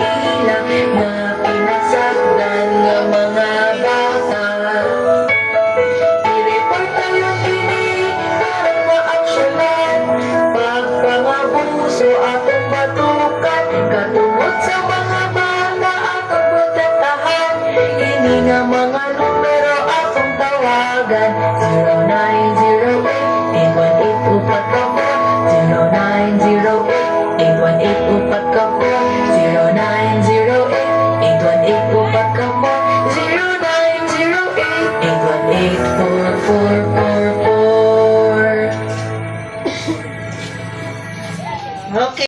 ilang nga pinasagdan nga mga bata. I-report tayo kini para ma-aksyonan, pagpangabuso atong batukan, katungod sa mga bata atong protektahan. Ini nga mga numero atong tawagan: 0908-818-4, 0908-818-4.